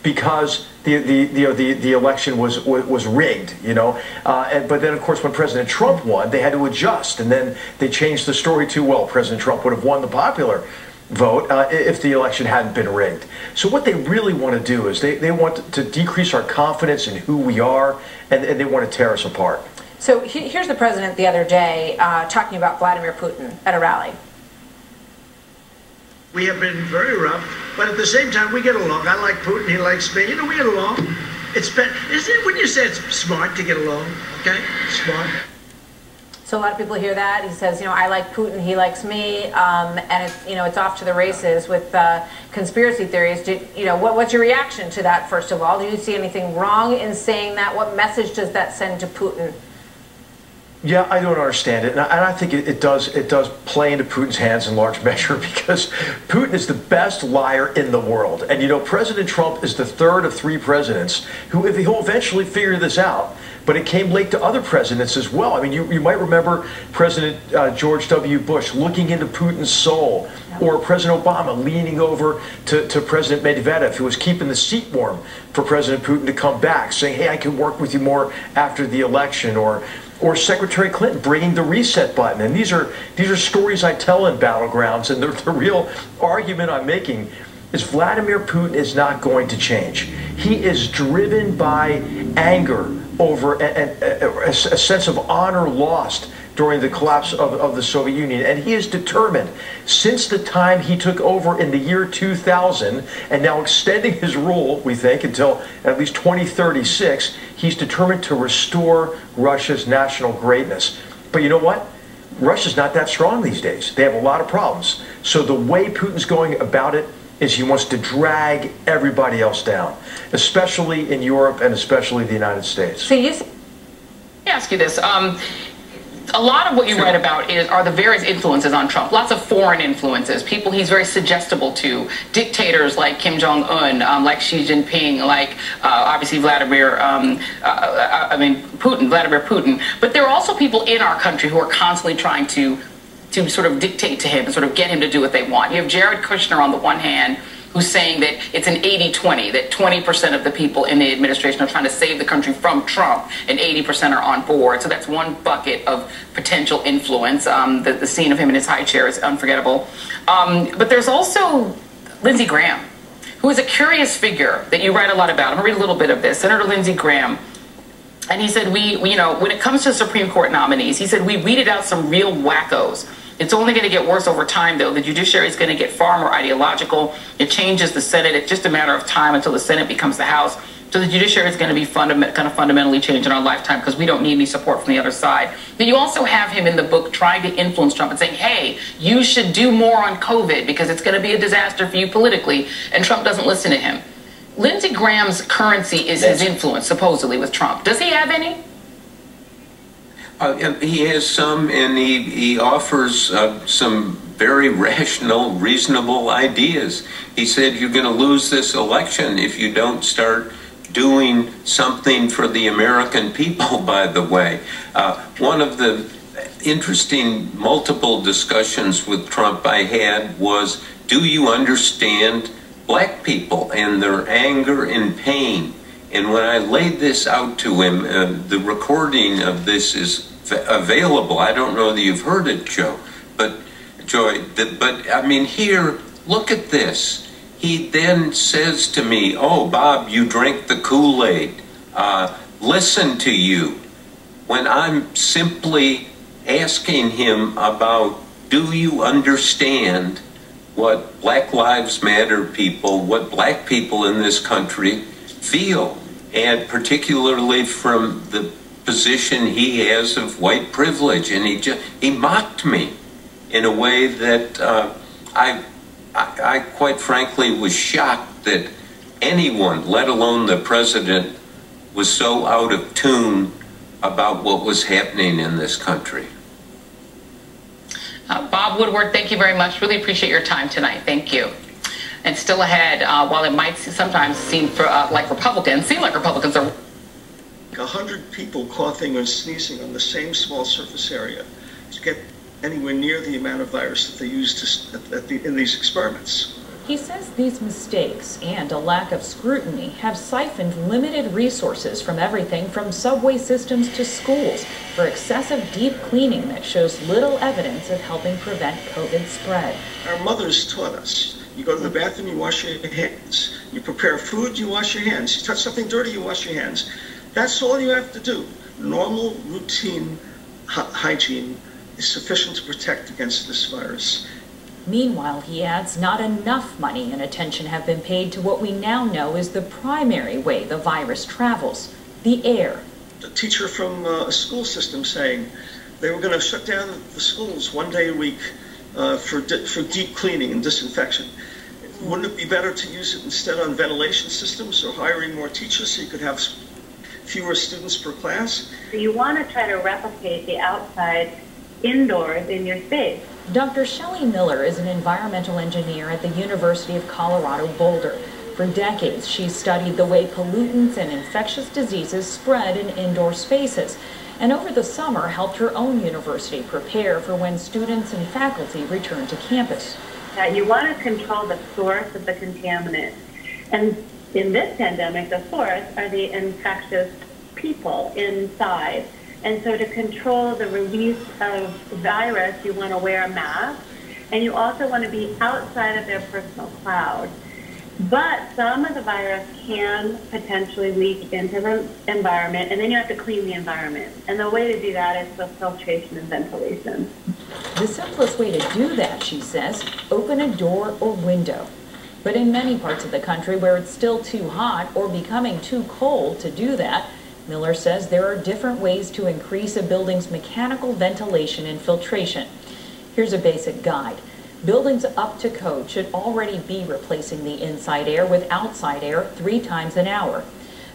because the election was rigged, you know. But then, of course, when President Trump won, they had to adjust, and then they changed the story to, well, President Trump would have won the popular vote if the election hadn't been rigged. So what they really want to do is they want to decrease our confidence in who we are, and they want to tear us apart. So here's the president the other day talking about Vladimir Putin at a rally. We have been very rough, but at the same time, we get along. I like Putin, he likes me. You know, we get along. It's isn't it when you say it's smart to get along, okay? Smart. So a lot of people hear that. He says, you know, I like Putin, he likes me, and it's, you know, it's off to the races with conspiracy theories. What's your reaction to that, first of all? Do you see anything wrong in saying that? What message does that send to Putin? Yeah, I don't understand it, and I think it does play into Putin's hands in large measure because Putin is the best liar in the world, and you know President Trump is the 3rd of 3 presidents who, if he'll eventually figure this out, but it came late to other presidents as well. I mean, you might remember President George W. Bush looking into Putin's soul, or President Obama leaning over to President Medvedev, who was keeping the seat warm for President Putin to come back, saying, hey, I can work with you more after the election, or Secretary Clinton bringing the reset button. And these are stories I tell in Battlegrounds, and the real argument I'm making is Vladimir Putin is not going to change. He is driven by anger over a sense of honor lost during the collapse of the Soviet Union, and he is determined since the time he took over in the year 2000 and now extending his rule, we think, until at least 2036, he's determined to restore Russia's national greatness. But you know what? Russia's not that strong these days. They have a lot of problems. So the way Putin's going about it is he wants to drag everybody else down, especially in Europe and especially the United States. So let me ask you this. A lot of what you write about are the various influences on Trump. Lots of foreign influences, people he's very suggestible to, dictators like Kim Jong-un, like Xi Jinping, like obviously Vladimir Putin. But there are also people in our country who are constantly trying to sort of dictate to him and sort of get him to do what they want. You have Jared Kushner on the one hand, who's saying that it's an 80-20, that 20% of the people in the administration are trying to save the country from Trump and 80% are on board. So that's one bucket of potential influence. The scene of him in his high chair is unforgettable. But there's also Lindsey Graham, who is a curious figure that you write a lot about. I'm going to read a little bit of this. Senator Lindsey Graham. And he said, you know, when it comes to Supreme Court nominees, he said, we weeded out some real wackos. It's only going to get worse over time, though. The judiciary is going to get far more ideological. It changes the Senate. It's just a matter of time until the Senate becomes the House. So the judiciary is going to be fundamentally changed in our lifetime because we don't need any support from the other side. But you also have him in the book trying to influence Trump and saying, hey, you should do more on COVID because it's going to be a disaster for you politically. And Trump doesn't listen to him. Lindsey Graham's currency is his influence, supposedly, with Trump. Does he have any? He has some, and he offers some very rational, reasonable ideas. He said, you're going to lose this election if you don't start doing something for the American people, by the way. One of the interesting multiple discussions with Trump I had was, do you understand black people and their anger and pain? And when I laid this out to him, the recording of this is available. I don't know that you've heard it, Joe, but I mean, here, look at this. He then says to me, oh, Bob, you drank the Kool-Aid. Listen to you. When I'm simply asking him about, do you understand what Black Lives Matter people, what black people in this country feel, and particularly from the position he has of white privilege. And he mocked me in a way that I quite frankly was shocked that anyone, let alone the president, was so out of tune about what was happening in this country. Bob Woodward, thank you very much. Really appreciate your time tonight. Thank you. And still ahead, while it might sometimes seem like Republicans are 100 people coughing or sneezing on the same small surface area to get anywhere near the amount of virus that they used in these experiments. He says these mistakes and a lack of scrutiny have siphoned limited resources from everything from subway systems to schools for excessive deep cleaning that shows little evidence of helping prevent COVID spread. Our mothers taught us. You go to the bathroom, you wash your hands. You prepare food, you wash your hands. You touch something dirty, you wash your hands. That's all you have to do. Normal, routine hygiene is sufficient to protect against this virus. Meanwhile, he adds, not enough money and attention have been paid to what we now know is the primary way the virus travels, the air. A teacher from a school system saying they were going to shut down the schools one day a week for deep cleaning and disinfection. Wouldn't it be better to use it instead on ventilation systems or hiring more teachers so you could have fewer students per class? You want to try to replicate the outside indoors in your space. Dr. Shelley Miller is an environmental engineer at the University of Colorado Boulder. For decades, she's studied the way pollutants and infectious diseases spread in indoor spaces, and over the summer helped her own university prepare for when students and faculty return to campus. You want to control the source of the contaminant, and in this pandemic, the source are the infectious people inside. And so to control the release of virus, you want to wear a mask, and you also want to be outside of their personal cloud. But some of the virus can potentially leak into the environment, and then you have to clean the environment. And the way to do that is with filtration and ventilation. The simplest way to do that, she says, open a door or window. But in many parts of the country where it's still too hot or becoming too cold to do that, Miller says there are different ways to increase a building's mechanical ventilation and filtration. Here's a basic guide. Buildings up to code should already be replacing the inside air with outside air 3 times an hour.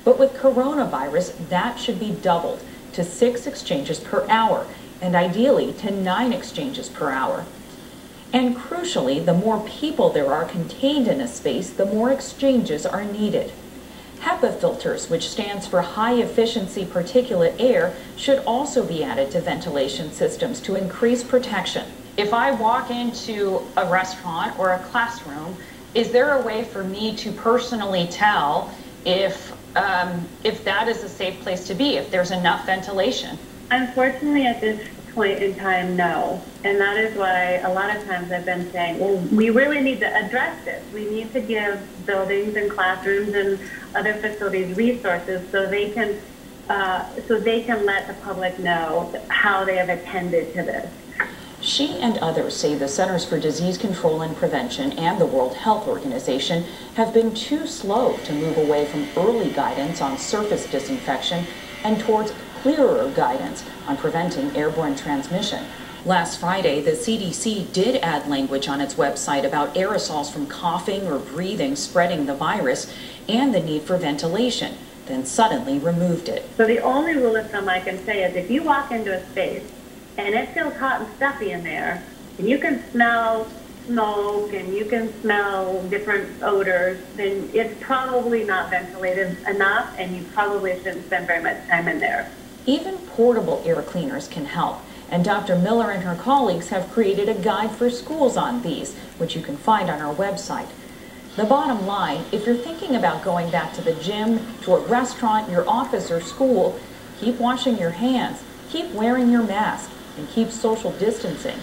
But with coronavirus, that should be doubled to 6 exchanges per hour, and ideally to 9 exchanges per hour. And crucially, the more people there are contained in a space, the more exchanges are needed. HEPA filters, which stands for high efficiency particulate air, should also be added to ventilation systems to increase protection. If I walk into a restaurant or a classroom, is there a way for me to personally tell if that is a safe place to be, if there's enough ventilation? Unfortunately, at this point in time, no. And that is why a lot of times I've been saying, well, we really need to address this. We need to give buildings and classrooms and other facilities resources so they can let the public know how they have attended to this. She and others say the Centers for Disease Control and Prevention and the World Health Organization have been too slow to move away from early guidance on surface disinfection and towards clearer guidance on preventing airborne transmission. Last Friday, the CDC did add language on its website about aerosols from coughing or breathing spreading the virus and the need for ventilation, then suddenly removed it. So the only rule of thumb I can say is if you walk into a space and it feels hot and stuffy in there, and you can smell smoke and you can smell different odors, then it's probably not ventilated enough and you probably shouldn't spend very much time in there. Even portable air cleaners can help, And Dr. Miller and her colleagues have created a guide for schools on these, which you can find on our website. The bottom line, if you're thinking about going back to the gym, to a restaurant, your office, or school, keep washing your hands, keep wearing your mask, and keep social distancing.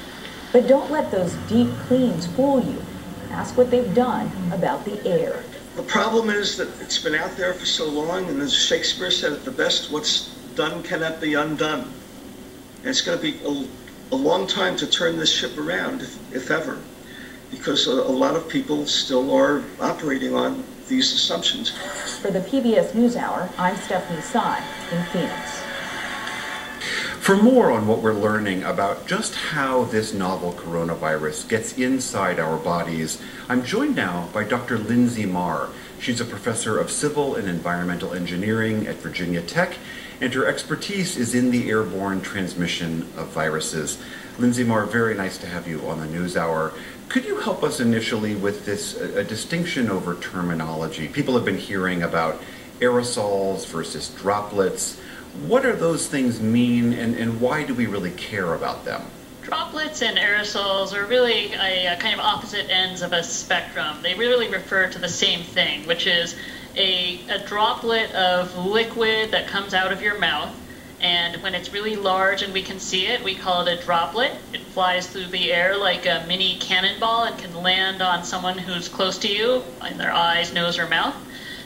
But don't let those deep cleans fool you. Ask what they've done about the air. The problem is that it's been out there for so long, and as Shakespeare said it the best, what's done cannot be undone. And it's going to be a long time to turn this ship around, if ever, because a lot of people still are operating on these assumptions. For the PBS NewsHour, I'm Stephanie Tsai in Phoenix. For more on what we're learning about just how this novel coronavirus gets inside our bodies, I'm joined now by Dr. Lindsay Marr. She's a professor of civil and environmental engineering at Virginia Tech, and her expertise is in the airborne transmission of viruses. Lindsay Marr, very nice to have you on the NewsHour. Could you help us initially with this a distinction over terminology? People have been hearing about aerosols versus droplets. What do those things mean, and why do we really care about them? Droplets and aerosols are really a kind of opposite ends of a spectrum. They really refer to the same thing, which is a droplet of liquid that comes out of your mouth. And when it's really large and we can see it, we call it a droplet. It flies through the air like a mini cannonball and can land on someone who's close to you, in their eyes, nose, or mouth.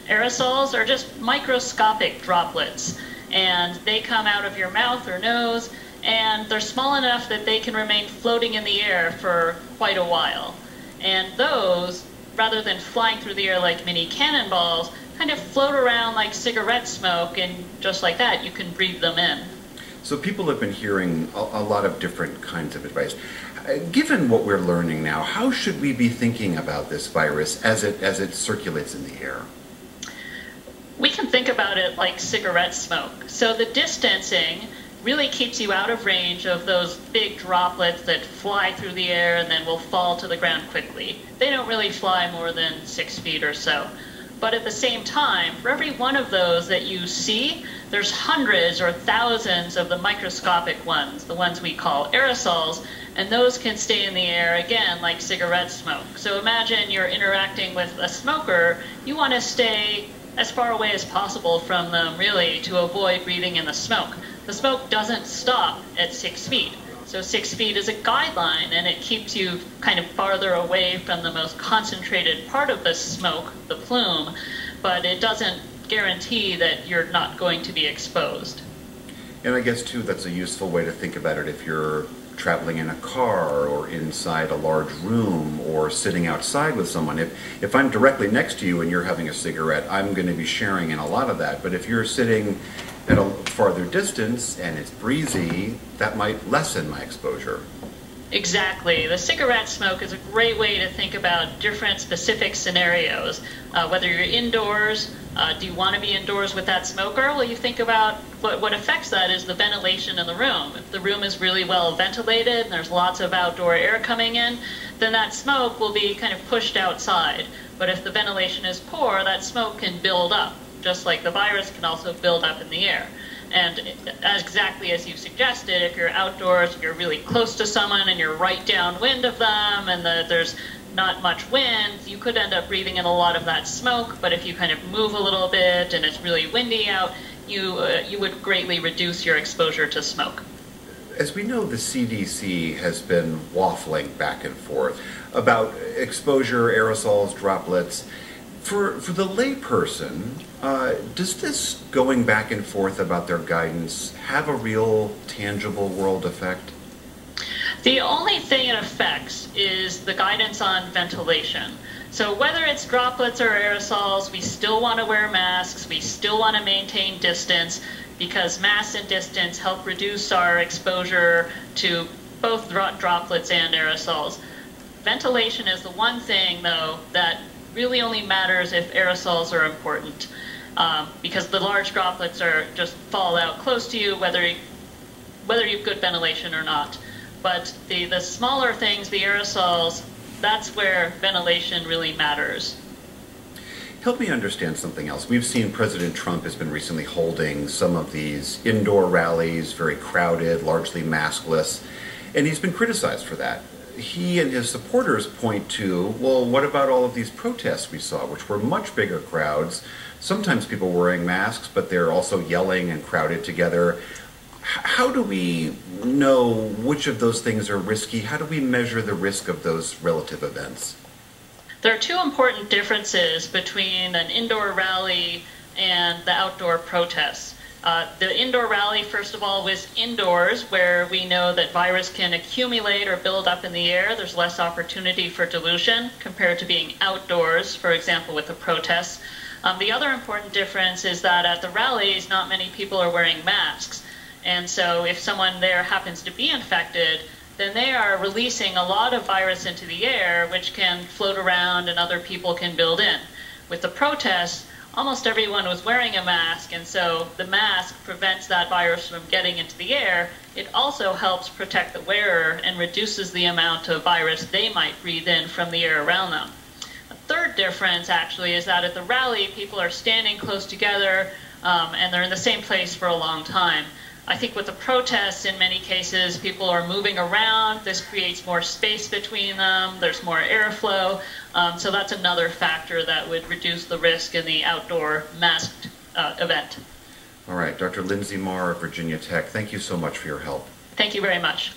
Aerosols are just microscopic droplets, and they come out of your mouth or nose, and they're small enough that they can remain floating in the air for quite a while. And those, rather than flying through the air like mini cannonballs, kind of float around like cigarette smoke, and just like that, you can breathe them in. So people have been hearing a lot of different kinds of advice. Given what we're learning now, how should we be thinking about this virus as it circulates in the air? We can think about it like cigarette smoke. So the distancing really keeps you out of range of those big droplets that fly through the air and then will fall to the ground quickly. They don't really fly more than 6 feet or so. But at the same time, for every one of those that you see, there's hundreds or thousands of the microscopic ones, the ones we call aerosols, and those can stay in the air, again, like cigarette smoke. So imagine you're interacting with a smoker. You want to stay as far away as possible from them, really, to avoid breathing in the smoke. The smoke doesn't stop at 6 feet. So 6 feet is a guideline, and it keeps you kind of farther away from the most concentrated part of the smoke, the plume, but it doesn't guarantee that you're not going to be exposed. And I guess, too, that's a useful way to think about it if you're traveling in a car or inside a large room or sitting outside with someone. If I'm directly next to you and you're having a cigarette, I'm going to be sharing in a lot of that. But if you're sitting at a farther distance and it's breezy, that might lessen my exposure. Exactly. The cigarette smoke is a great way to think about different specific scenarios. Whether you're indoors, do you want to be indoors with that smoker? Well, you think about what affects that is the ventilation in the room. If the room is really well ventilated and there's lots of outdoor air coming in, then that smoke will be kind of pushed outside. But if the ventilation is poor, that smoke can build up, just like the virus can also build up in the air. And exactly as you suggested, if you're outdoors, if you're really close to someone and you're right downwind of them and there's not much wind, you could end up breathing in a lot of that smoke. But if you kind of move a little bit and it's really windy out, you would greatly reduce your exposure to smoke. As we know, the CDC has been waffling back and forth about exposure, aerosols, droplets. For the layperson, does this going back and forth about their guidance have a real, tangible world effect? The only thing it affects is the guidance on ventilation. So whether it's droplets or aerosols, we still want to wear masks, we still want to maintain distance, because masks and distance help reduce our exposure to both droplets and aerosols. Ventilation is the one thing, though, that really only matters if aerosols are important, because the large droplets just fall out close to you, whether you have good ventilation or not. But the smaller things, the aerosols, that's where ventilation really matters. Help me understand something else. We've seen President Trump has been recently holding some of these indoor rallies, very crowded, largely maskless, and he's been criticized for that. He and his supporters point to, well, what about all of these protests we saw, which were much bigger crowds, sometimes people wearing masks, but they're also yelling and crowded together. How do we know which of those things are risky? How do we measure the risk of those relative events? There are two important differences between an indoor rally and the outdoor protests. The indoor rally, first of all, was indoors, where we know that virus can accumulate or build up in the air. There's less opportunity for dilution compared to being outdoors, for example, with the protests. The other important difference is that at the rallies, not many people are wearing masks. And so if someone there happens to be infected, then they are releasing a lot of virus into the air, which can float around and other people can build in. With the protests, almost everyone was wearing a mask, and so the mask prevents that virus from getting into the air. It also helps protect the wearer and reduces the amount of virus they might breathe in from the air around them. A third difference, actually, is that at the rally, people are standing close together, and they're in the same place for a long time. I think with the protests, in many cases, people are moving around. This creates more space between them. There's more airflow. So that's another factor that would reduce the risk in the outdoor masked event. All right, Dr. Lindsay Marr of Virginia Tech, thank you so much for your help. Thank you very much.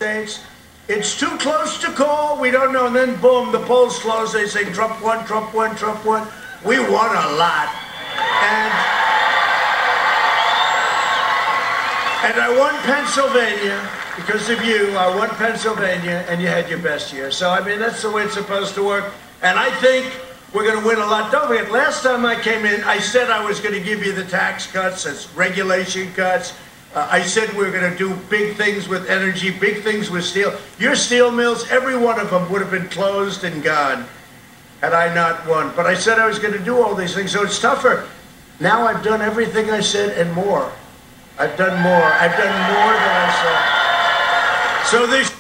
It's too close to call. We don't know. And then, boom, the polls close. They say Trump won, Trump won, Trump won. We won a lot. And I won Pennsylvania because of you. I won Pennsylvania, and you had your best year. So, I mean, that's the way it's supposed to work. And I think we're going to win a lot. Don't forget, last time I came in, I said I was going to give you the tax cuts, that's regulation cuts. I said we were going to do big things with energy, big things with steel. Your steel mills, every one of them would have been closed and gone had I not won. But I said I was going to do all these things, so it's tougher. Now I've done everything I said and more. I've done more. I've done more than I said. So this.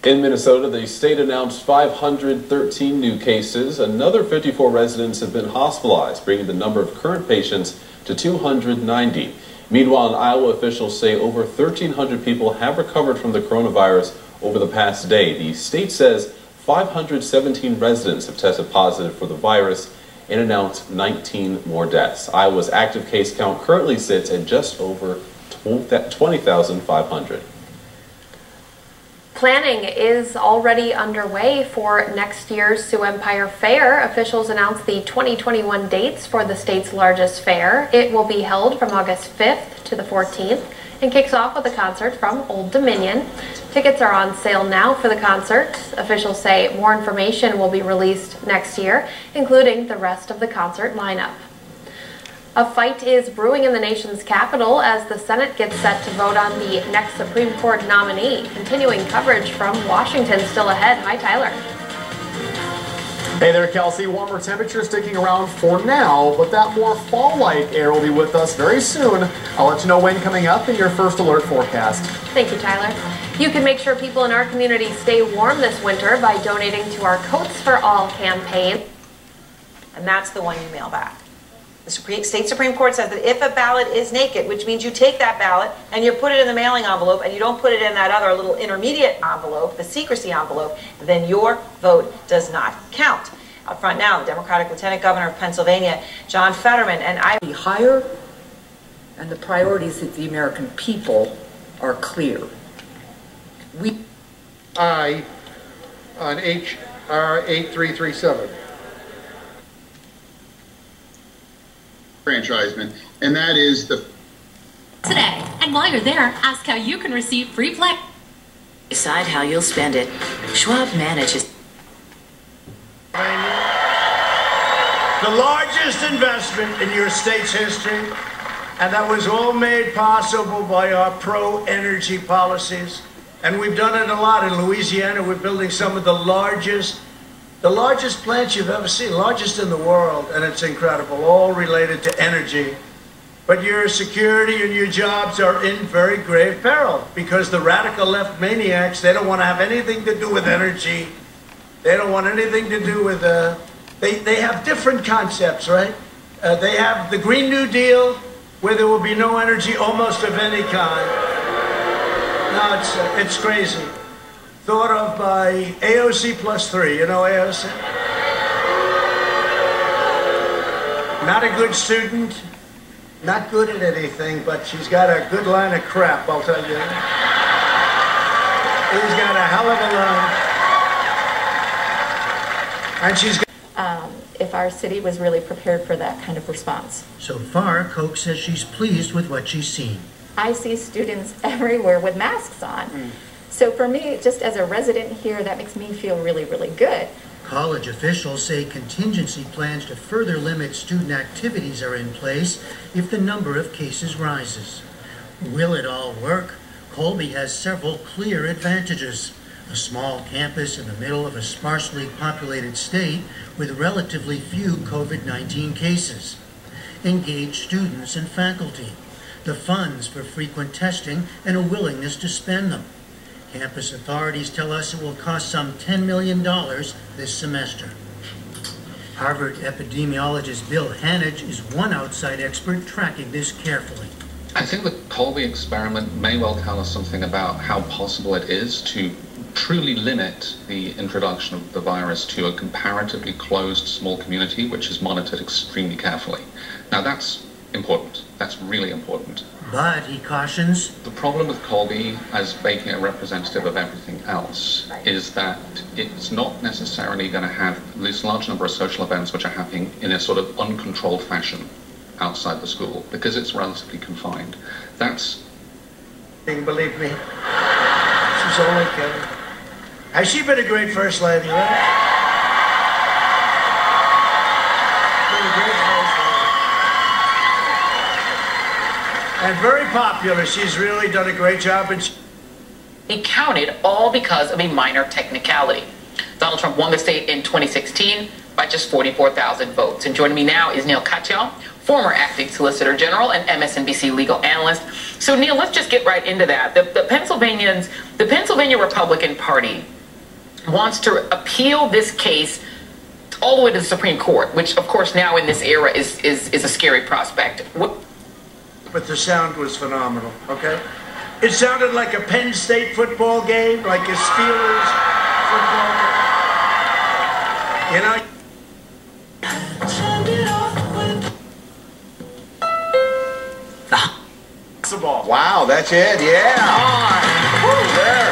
In Minnesota, the state announced 513 new cases. Another 54 residents have been hospitalized, bringing the number of current patients to 290. Meanwhile, in Iowa, officials say over 1,300 people have recovered from the coronavirus over the past day. The state says 517 residents have tested positive for the virus and announced 19 more deaths. Iowa's active case count currently sits at just over 20,500. Planning is already underway for next year's Sioux Empire Fair. Officials announced the 2021 dates for the state's largest fair. It will be held from August 5th to the 14th and kicks off with a concert from Old Dominion. Tickets are on sale now for the concert. Officials say more information will be released next year, including the rest of the concert lineup. A fight is brewing in the nation's capital as the Senate gets set to vote on the next Supreme Court nominee. Continuing coverage from Washington still ahead. Hi, Tyler. Hey there, Kelsey. Warmer temperatures sticking around for now, but that more fall-like air will be with us very soon. I'll let you know when coming up in your first alert forecast. Thank you, Tyler. You can make sure people in our community stay warm this winter by donating to our Coats for All campaign. And that's the one you mail back. The state Supreme Court says that if a ballot is naked, which means you take that ballot and you put it in the mailing envelope and you don't put it in that other little intermediate envelope, the secrecy envelope, then your vote does not count. Up front now, the Democratic Lieutenant Governor of Pennsylvania, John Fetterman, and I... Be higher, and the priorities of the American people are clear. I on HR 8337. Franchisement, and that is the today. And while you're there, ask how you can receive free play. Decide how you'll spend it. Schwab manages. The largest investment in your state's history, and that was all made possible by our pro-energy policies. And we've done it a lot in Louisiana. We're building some of the largest plants you've ever seen, largest in the world, and it's incredible, all related to energy. But your security and your jobs are in very grave peril because the radical left maniacs, they don't want to have anything to do with energy. They don't want anything to do with, they have different concepts, right? They have the Green New Deal, where there will be no energy almost of any kind. No, it's crazy. Thought of by AOC +3, you know AOC? Not a good student, not good at anything, but she's got a good line of crap, I'll tell you. He's got a hell of a line. And she's got if our city was really prepared for that kind of response. So far, Koch says she's pleased with what she's seen. I see students everywhere with masks on. So for me, just as a resident here, that makes me feel really, really good. College officials say contingency plans to further limit student activities are in place if the number of cases rises. Will it all work? Colby has several clear advantages. A small campus in the middle of a sparsely populated state with relatively few COVID-19 cases. Engaged students and faculty. The funds for frequent testing and a willingness to spend them. Campus authorities tell us it will cost some $10 million this semester. Harvard epidemiologist Bill Hanage is one outside expert tracking this carefully. I think the Colby experiment may well tell us something about how possible it is to truly limit the introduction of the virus to a comparatively closed small community, which is monitored extremely carefully. Now that's important. That's really important. But, he cautions, the problem with Colby, as making it representative of everything else, is that it's not necessarily going to have this large number of social events which are happening in a sort of uncontrolled fashion outside the school, because it's relatively confined. That's... Believe me, she's only kidding. Has she been a great first lady, right? Been a great first lady. And very popular. She's really done a great job. And It counted all because of a minor technicality. Donald Trump won the state in 2016 by just 44,000 votes. And joining me now is Neil Katyal, former acting Solicitor General and MSNBC legal analyst. So Neil, let's just get right into that. The Pennsylvania Republican Party wants to appeal this case all the way to the Supreme Court, which of course now in this era is a scary prospect. But the sound was phenomenal, okay? It sounded like a Penn State football game, like a Steelers football game. You know? Wow, that's it, yeah. Woo, there.